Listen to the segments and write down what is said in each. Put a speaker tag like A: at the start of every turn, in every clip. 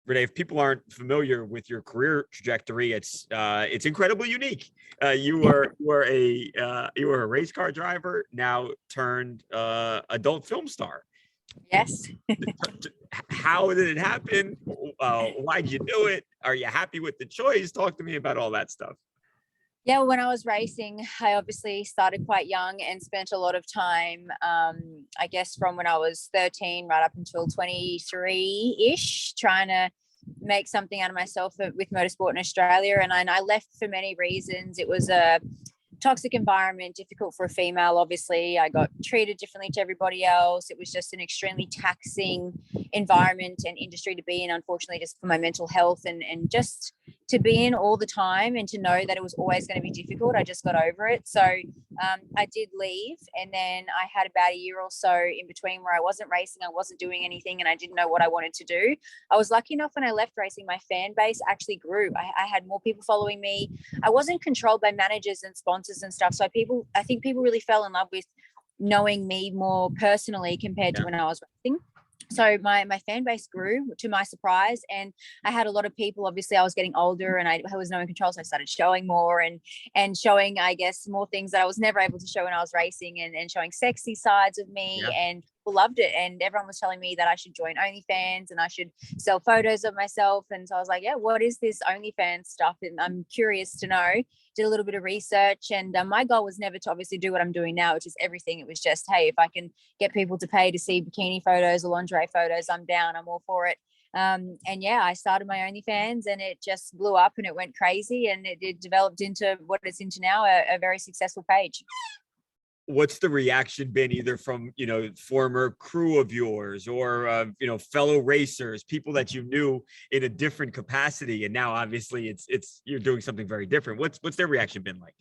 A: Renee, if people aren't familiar with your career trajectory, it's incredibly unique. You were a race car driver, now turned adult film star.
B: Yes.
A: How did it happen? Why'd you do it? Are you happy with the choice? Talk to me about all that stuff.
B: Yeah, when I was racing, I obviously started quite young and spent a lot of time, I guess from when I was 13 right up until 23-ish, trying to make something out of myself with motorsport in Australia. And I left for many reasons. It was a toxic environment, difficult for a female. Obviously, I got treated differently to everybody else. It was just an extremely taxing environment and industry to be in, unfortunately, just for my mental health and just to be in all the time and to know that it was always going to be difficult. I just got over it. So I did leave, and then I had about a year or so in between where I wasn't racing, I wasn't doing anything, and I didn't know what I wanted to do. I was lucky enough when I left racing, my fan base actually grew. I had more people following me. I wasn't controlled by managers and sponsors and stuff. So I think people really fell in love with knowing me more personally compared to when I was racing. So my fan base grew, to my surprise, and I had a lot of people. Obviously, I was getting older and I was no in control, so I started showing more and showing, I guess, more things that I was never able to show when I was racing, and showing sexy sides of me. And people loved it, and everyone was telling me that I should join OnlyFans and I should sell photos of myself. And so I was like, yeah, what is this OnlyFans stuff? And I'm curious to know. Did a little bit of research, and my goal was never to obviously do what I'm doing now, which is everything. It was just, hey, if I can get people to pay to see bikini photos or lingerie photos, I'm down. I'm all for it. And yeah, I started my OnlyFans, and it just blew up and it went crazy, and it developed into what it's into now, a very successful page.
A: What's the reaction been, either from, former crew of yours or, fellow racers, people that you knew in a different capacity? And now obviously it's you're doing something very different. What's their reaction been like?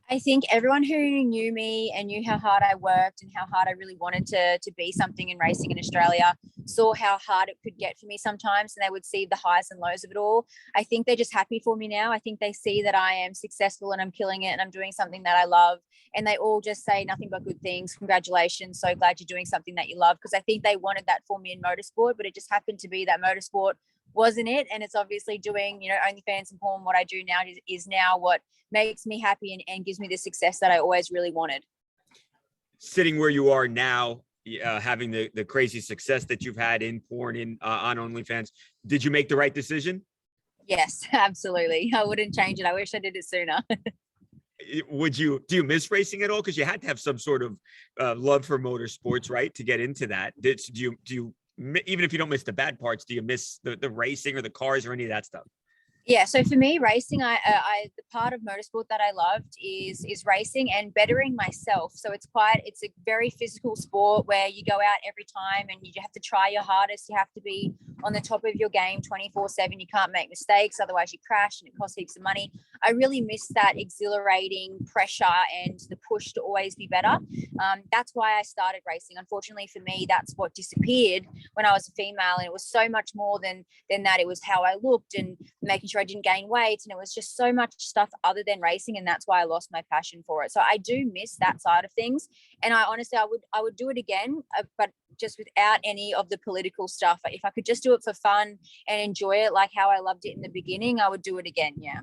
B: I think everyone who knew me and knew how hard I worked and how hard I really wanted to be something in racing in Australia saw how hard it could get for me sometimes, and they would see the highs and lows of it all. I think they're just happy for me now. I think they see that I am successful and I'm killing it and I'm doing something that I love, and they all just say nothing but good things. Congratulations, so glad you're doing something that you love, because I think they wanted that for me in motorsport, but it just happened to be that motorsport wasn't it. And it's obviously doing, OnlyFans and porn, what I do now is now what makes me happy and gives me the success that I always really wanted.
A: Sitting where you are now, having the crazy success that you've had in porn, on OnlyFans, did you make the right decision?
B: Yes, absolutely. I wouldn't change it. I wish I did it sooner.
A: Do you miss racing at all? Because you had to have some sort of love for motorsports, right, to get into that. Do you, even if you don't miss the bad parts, do you miss the racing or the cars or any of that stuff?
B: Yeah, so for me, racing, I the part of motorsport that I loved is racing and bettering myself. So it's a very physical sport where you go out every time and you have to try your hardest. You have to be on the top of your game 24/7. You can't make mistakes, otherwise you crash and it costs heaps of money. I really miss that exhilarating pressure and the push to always be better. That's why I started racing. Unfortunately for me, that's what disappeared when I was a female, and it was so much more than that. It was how I looked and making sure I didn't gain weight, and it was just so much stuff other than racing, and that's why I lost my passion for it. So I do miss that side of things, and I honestly I would do it again, but just without any of the political stuff. If I could just do it for fun and enjoy it like how I loved it in the beginning, I would do it again. Yeah.